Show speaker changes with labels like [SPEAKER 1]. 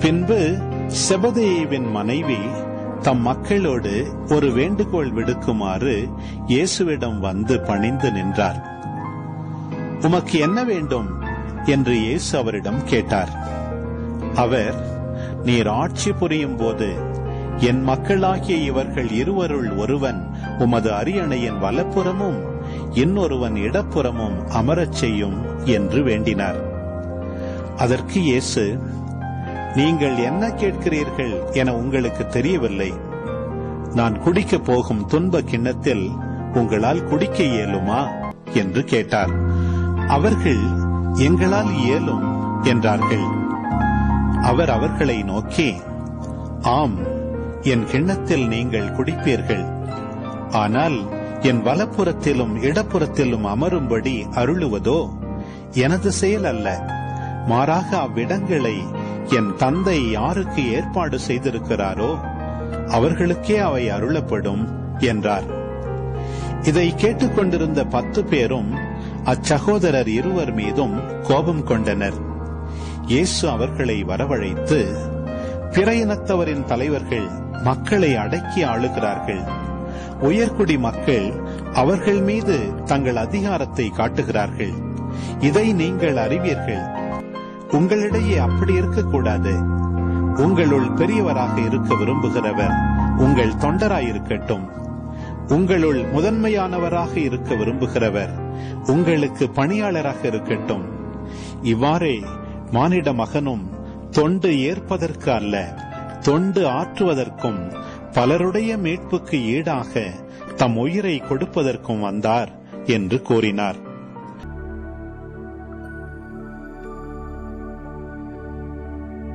[SPEAKER 1] பின்பு செபதேயுவின் மனைவி தம் மக்களோடு ஒரு வேண்டுகோள் விடுக்குமாறு இயேசுவிடம் வந்து பணிந்து நின்றார். உமக்கு என்ன வேண்டும் என்று இயேசு அவரிடம் கேட்டார். அவர், நீர் ஆட்சி புரியும் போது என் மக்களாகிய இவர்கள் இருவருள் ஒருவன் உமது அரியணையின் வலப்புறமும் இன்னொருவன் இடப்புறமும் அமரச் செய்யும் என்று வேண்டினார். அதற்கு இயேசு, நீங்கள் என்ன கேட்கிறீர்கள் என உங்களுக்கு தெரியவில்லை. நான் குடிக்கப் போகும் துன்ப கிண்ணத்தில் உங்களால் குடிக்க இயலுமா என்று கேட்டார். அவர்கள், எங்களால் இயலும் என்றார்கள். அவர் அவர்களை நோக்கி, ஆம், என் கிண்ணத்தில் நீங்கள் குடிப்பீர்கள். ஆனால் என் வலப்புறத்திலும் இடப்புறத்திலும் அமரும்படி அருளுவதோ எனது செயல் அல்ல, மாறாக அவ்விடங்களை என் தந்தை யாருக்கு ஏற்பாடு செய்திருக்கிறாரோ அவர்களுக்கே அவை அருளப்படும் என்றார். இதை கேட்டுக்கொண்டிருந்த 10 பேரும் அச்சகோதரர் இருவர் மீதும் கோபம் கொண்டனர். இயேசு அவர்களை வரவழைத்து, பிற இனத்தவரின் தலைவர்கள் மக்களை அடக்கி ஆளுகிறார்கள். உயர்குடி மக்கள் அவர்கள் மீது தங்கள் அதிகாரத்தை காட்டுகிறார்கள். இதை நீங்கள் அறிவீர்கள். உங்களிடையே அப்படி இருக்கக்கூடாது. உங்களுள் பெரியவராக இருக்க விரும்புகிறவர் உங்கள் தொண்டராயிருக்கட்டும். உங்களுள் முதன்மையானவராக இருக்க விரும்புகிறவர் உங்களுக்கு பணியாளராக இருக்கட்டும். இவ்வாறே மானிட மகனும் தொண்டு ஏற்பதற்கு அல்ல, தொண்டு ஆற்றுவதற்கும் பலருடைய மீட்புக்கு ஈடாக தம் உயிரை கொடுப்பதற்கும் வந்தார் என்று கூறினார்.